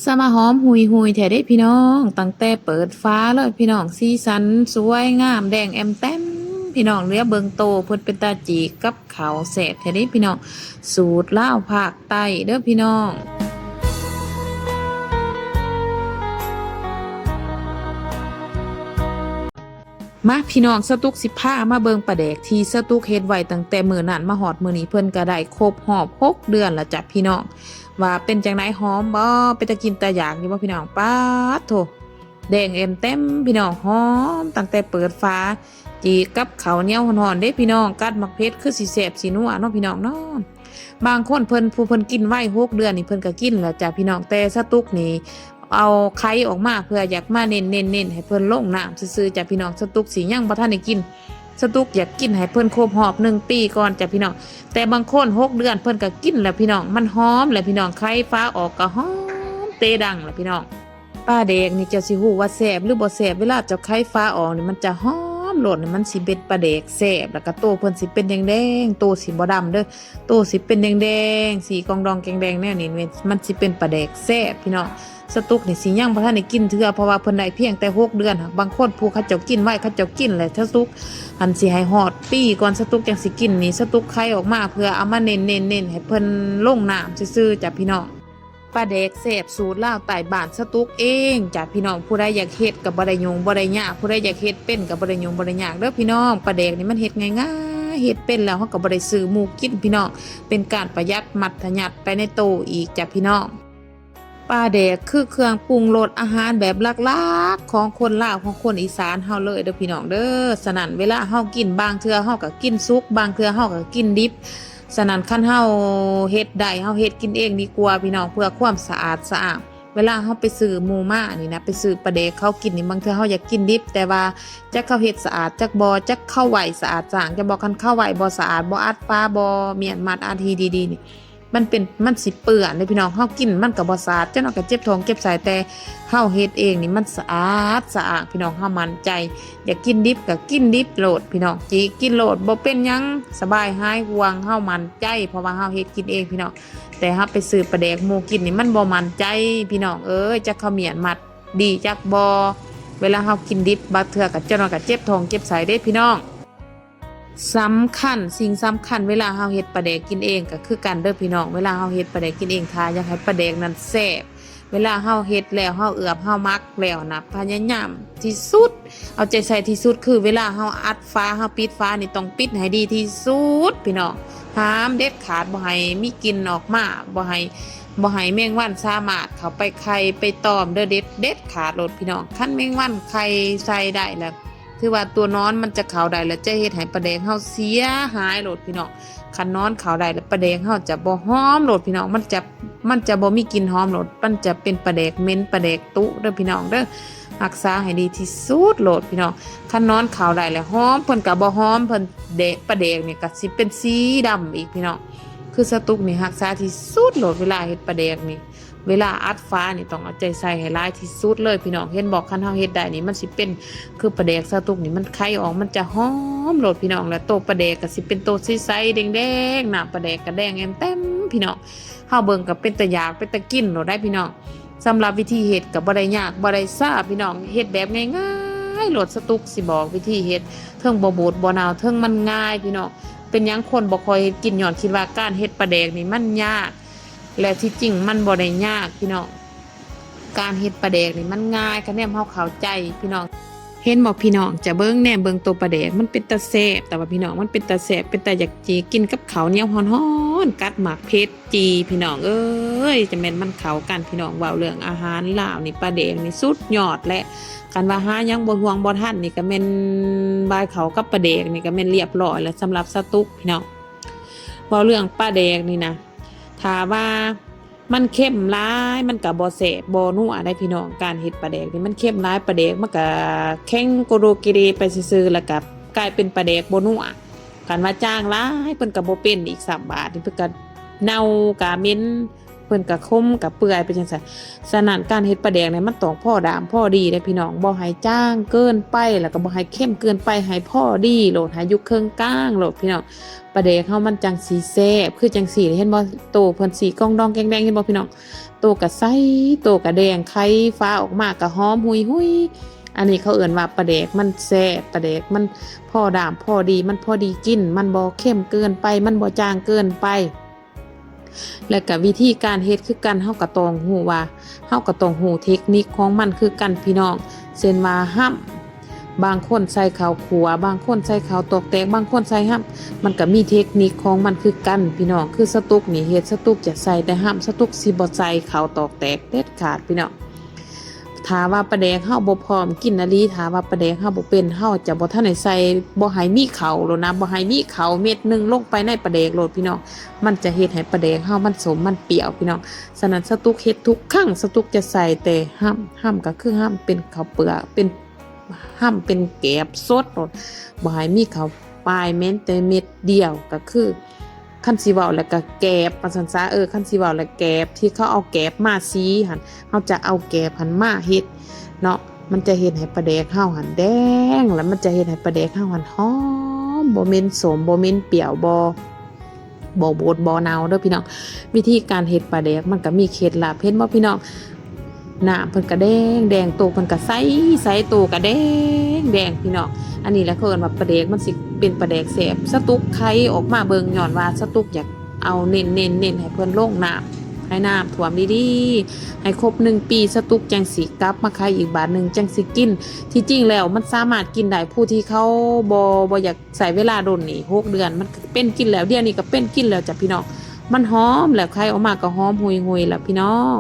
สมาหอมหุยแท้เด้พี่น้องตั้งแต่เปิดฟ้าเลยพี่น้องสีสันสวยงามแดงแอมแต้มพี่น้องเรือเบิงโตเพิ่นเป็นตาจีกับเขาวแสบแท้เด้พี่น้องสูตรลาวภาคใต้เด้อพี่น้องมาพี่น้องสตุก15มาเบิงปลาแดกที่สตุกเฮ็ดไว้ตั้งแต่มื้อนั้นมาฮอดมื้อนี้เพิ่นก็ได้ครบรอบ6 เดือนแล้วจ้ะพี่น้องว่าเป็นจังไดหอมบ่เป็นตากินตาอยากอยู่บ่พี่น้องป๊าดโถแดงเอ็มเต็มพี่น้องหอมตั้งแต่เปิดฟ้าจีกับข้าวเหนียวร้อนๆเด้พี่น้องกัดมักเผ็ดคือสิแซ่บสินัวเนาะพี่น้องเนาะบางคนผู้เพิ่นกินไว้6 เดือนนี่เพิ่นก็กินแล้วจ้ะพี่น้องแต่สตุกนี่เอาไข่ออกมาเพื่ออยากมาเน้นให้เพิ่นลงน้ำซื่อๆจ้ะพี่น้องสตุกสิยังบ่ทันได้กินสตุกอยากกินให้เพิ่นครบรอบ1 ปีก่อนจ้ะพี่น้องแต่บางคน6 เดือนเพิ่นก็กินแล้วพี่น้องมันหอมแล้วพี่น้องไข่ฟ้าออกก็หอมเตดังแล้วพี่น้องป้าแดงนี่จะสิฮู้ว่าแซ่บหรือบ่แซ่บเวลาเจ้าไข่ฟ้าออกนี่มันจะหอมโลดนี่มันสิเป็นปลาแดกแซ่บแล้วก็โตเพิ่นสิเป็นแดงๆโตสิบ่ดำเด้อโตสิเป็นแดงๆสีกองดองแกงแดงแนวนี้มันสิเป็นปลาแดกแซ่บพี่น้องสตุกนี่สิยังบ่ทันได้กินเทื่อเพราะว่าเพิ่นได้เพียงแต่6 เดือนหักบางคนผู้เขาเจ้ากินไว้เขาเจ้ากินแล้วสตุกอันสิให้ฮอดปีก่อนสตุกจังสิกินนี่สตุกไข่ออกมาเพื่อเอามาเน้นให้เพิ่นลงน้ำซื่อๆจ้ะพี่น้องปลาแดกแซ่บสูตรลาวใต้บ้านสตุกเองจ้ะพี่น้องผู้ใดอยากเฮ็ดก็บ่ได้ยุ่งบ่ได้ยากผู้ใดอยากเฮ็ดเป็นก็บ่ได้ยุ่งบ่ได้ยากเด้อพี่น้องปลาแดกนี่มันเฮ็ดง่ายๆเฮ็ดเป็นแล้วเฮาก็บ่ได้ซื้อหมูกินพี่น้องเป็นการประหยัดมัธยัติไปในโตอีกจ้ะพี่น้อง ปลาแดกคือเครื่องปรุงรสอาหารแบบลักๆของคนลาวของคนอีสานเฮาเลยเด้อพี่น้องเด้อสนั่นเวลาเฮากินบางเทื่อเฮาก็กินสุกบางเทื่อเฮาก็กินดิบสนั่นคันเฮาเฮ็ดได้เฮาเฮ็ดกินเองดีกว่าพี่น้องเพื่อความสะอาดสะอ้างเวลาเฮาไปซื้อหมูม่านี่นะไปซื้อปลาแดกเขากินนี่บางเทื่อเฮาอยากกินดิบแต่ว่าจักเขาเฮ็ดสะอาดจักบ่จักเข้าไหวสะอาดสะอ้างจะบอกคันเข้าไหวบ่สะอาดบ่อัดฟ้าบ่เมียนมัดอาทีดีๆนี่ มันสิเปื้อนเลยพี่น้องเฮากินมันก็บ่สะอาดจังเนาะก็เจ็บท้องเจ็บไส้แต่เฮาเฮ็ดเองนี่มันสะอาดสะอาดพี่น้องเฮามั่นใจอยากกินดิบก็กินดิบโลดพี่น้องจีกินโลดบ่เป็นหยังสบายหายห่วงเฮามั่นใจเพราะว่าเฮาเฮ็ดกินเองพี่น้องแต่เฮาไปซื้อปลาแดกหมูกินนี่มันบ่มั่นใจพี่น้องเอ้ยจักเขาเมียนมัดดีจักบ่เวลาเฮากินดิบบางเทื่อก็เจ้าเนาะก็เจ็บท้องเจ็บไส้เด้พี่น้อง สำคัญสิ่งสำคัญเวลาเฮาเฮ็ดปลาแดกกินเองก็คือกันเด้อพี่น้องเวลาเฮาเฮ็ดปลาแดกกินเองถ้าอยากให้ปลาแดกนั้นแซ่บเวลาเฮาเฮ็ดแล้วเฮาเอือบเฮามักแล้วนะพยายามที่สุดเอาใจใส่ที่สุดคือเวลาเฮาอัดฟ้าเฮาปิดฟ้านี่ต้องปิดให้ดีที่สุดพี่น้องห้ามเด็ดขาดบ่ให้มีกลิ่นออกมาบ่ให้แมงวันสามารถเข้าไปไข่ไปตอมเด้อเด็ดขาดโลดพี่น้องคันแมงวันไข่ใส่ได้แล้ว คือว่าตัวนอนมันจะเข้าได้แล้วจะเฮ็ดให้ปลาแดงเฮาเสียหายโลดพี่น้องคันนอนเข้าได้แล้วปลาแดงเฮาจะบ่หอมโลดพี่น้องมันจะบ่มีกลิ่นหอมโลดมันจะเป็นปลาแดกเหม็นปลาแดกตุเด้อพี่น้องเด้อรักษาให้ดีที่สุดโลดพี่น้องคันนอนเข้าได้แล้วหอมเพิ่นก็บ่หอมเพิ่นเดะปลาแดกนี่ก็สิเป็นสีดำอีกพี่น้องคือสตุกนี่รักษาที่สุดโลดเวลาเฮ็ดปลาแดกนี่ เวลาอัดฟ้านี่ต้องเอาใจใส่ให้หลายที่สุดเลยพี่น้องเห็นบอกคันเฮาเฮ็ดได้นี่มันสิเป็นคือปลาแดกสตุกนี่มันไข่ออกมันจะหอมโลดพี่น้องแล้วโตปลาแดกก็สิเป็นโตใสๆแดงๆน้ำปลาแดกก็แดงแอมเต็มพี่น้องเฮาเบิ่งก็เป็นตาอยากเป็นตากินโลดได้พี่น้องสำหรับวิธีเฮ็ดก็บ่ได้ยากบ่ได้ซ่าพี่น้องเฮ็ดแบบง่ายๆโหลดสตุกสิบอกวิธีเฮ็ดเทิงบ่บูดบ่หนาวเทิงมันง่ายพี่น้องเป็นหยังคนบ่ค่อยเฮ็ดกินย้อนคิดว่าการเฮ็ดปลาแดกนี่มันยาก และที่จริงมันบ่ได้ยากพี่น้องการเฮ็ดปลาแดกนี่มันง่ายคะแนนเฮาเข้าใจพี่น้องเห็นบ่พี่น้องจะเบิ่งแหนมเบิ่งตัวปลาแดกมันเป็นตาแซ่บแต่ว่าพี่น้องมันเป็นตาแซ่บเป็นตาอยากจีกินกับข้าวเหนียวฮ้อนๆกัดหมากเพชรจีพี่น้องเอ้ยจะแม่นมันเข้ากันพี่น้องเว้าเรื่องอาหารลาวนี่ปลาแดกนี่สุดยอดและกันว่าหายังบ่ห่วงบ่ทันนี่ก็แม่นบายเขากับปลาแดกนี่ก็แม่นเรียบร้อยแล้วสำหรับสตุกพี่น้องเว้าเรื่องปลาแดกนี่นะ ถ้าว่ามันเข้มร้ายมันกับบ่แสบบ่นัวได้พี่น้องการเฮ็ดปลาแดกนี่มันเข้มร้ายปลาแดกมันก็แข็งโกโรกิเรไปซื่อๆแล้วก็กลายเป็นปลาแดกบ่นัวกันว่าจ้างร้ายเพิ่นก็บ่เป็นอีก3 บาทนี่เพิ่นก็เน่ากะเหม็นเพิ่นก็คมก็เปื่อยไปจังซั่นฉะนั้นการเฮ็ดปลาแดกนี่มันต้องพอดามพอดีเด้อพี่น้องบ่ให้จ้างเกินไปแล้วก็บ่ให้เข้มเกินไปให้พอดีโหลดให้อยู่เครื่องกลางโหลดพี่น้องปลา ลาแดกเฮามันจังสีแซ่บคือจังสีเห็นบ่โตเพิ่นสีกองดองแกงแดงเห็นบ่พี่น้องโตก็ใสโตก็แดงไข่ฟ้าออกมาก็หอมหุยๆอันนี้เขาเอิ้นว่าปลาแดกมันแซ่บปลาแดกมันพอด่ามพอดีมันพอดีกินมันบ่เข้มเกินไปมันบ่จางเกินไปและก็วิธีการเฮ็ดคือกันเฮาก็ต้องฮู้ว่าเฮาก็ต้องฮู้เทคนิคของมันคือกันพี่น้องเช่นว่าห้ำบางคนใส่ข้าวขัวบางคนใส่ข้าวตอกแตกบางคนใส่ห้ำมันก็มีเทคนิคของมันคือกันพี่น้องคือสตุกนี่เฮ็ดสตุกจะใส่แต่ห้ำสตุกสิบ่ใส่ข้าวตอกแตกเด็ดขาดพี่น้องถ้าว่าปลาแดกเฮาบ่พร้อมกินอะลีถ้าว่าปลาแดกเฮาบ่เป็นเฮาจะบ่ทันได้ใส่บ่ให้มีข้าวโลดนะบ่ให้มีข้าวเม็ดนึงลงไปในปลาแดกโลดพี่น้องมันจะเฮ็ดให้ปลาแดกเฮามันสมมันเปรี้ยวพี่น้องฉะนั้นสตุกเฮ็ดทุกครั้งสตุกจะใส่แต่ห้ำก็คือห้ำเป็นข้าวเปลือกเป็นห้ำเป็นแกบสดโลดบ่ให้มีข้าวปลายแม้แต่เม็ดเดียวก็คือคันสิเว้าแล้วก็แกบว่าซั่นซะคันสิเว้าแล้วแกบที่เขาเอาแกบมาสีหั่นเฮาจะเอาแกบหั่นมาเฮ็ดเนาะมันจะเฮ็ดให้ปลาแดกเฮาหั่นแดงแล้วมันจะเฮ็ดให้ปลาแดกเฮาหั่นหอมบ่เหม็นสมบ่เหม็นเปรี้ยวบ่โบดบ่เน่าเด้อพี่น้องวิธีการเฮ็ดปลาแดกมันก็มีเคล็ดลับเห็นบ่พี่น้องน้ำเพิ่นก็แดงโตเพิ่นก็ใสโตก็แดงพี่น้องอันนี้แหละเขาเอิ้นว่าปลาแดกมันสิเป็นปลาแดกแซ่บสตุกไข่ออกมาเบิ่งย้อนว่าสตุกอยากเอาเน้นให้เพิ่นลงน้ำให้น้ำท่วมดีๆให้ครบ1 ปีสตุกจังสิกลับมาขายอีกบาทนึงจังสิกินที่จริงแล้วมันสามารถกินได้ผู้ที่เขาบ่อยากใส่เวลาโดนนี่6 เดือนมันเป็นกินแล้วเดี๋ยวนี้ก็เป็นกินแล้วจ้ะพี่น้องมันหอมแล้วไข่ออกมาก็หอมหุยๆแล้วพี่น้อง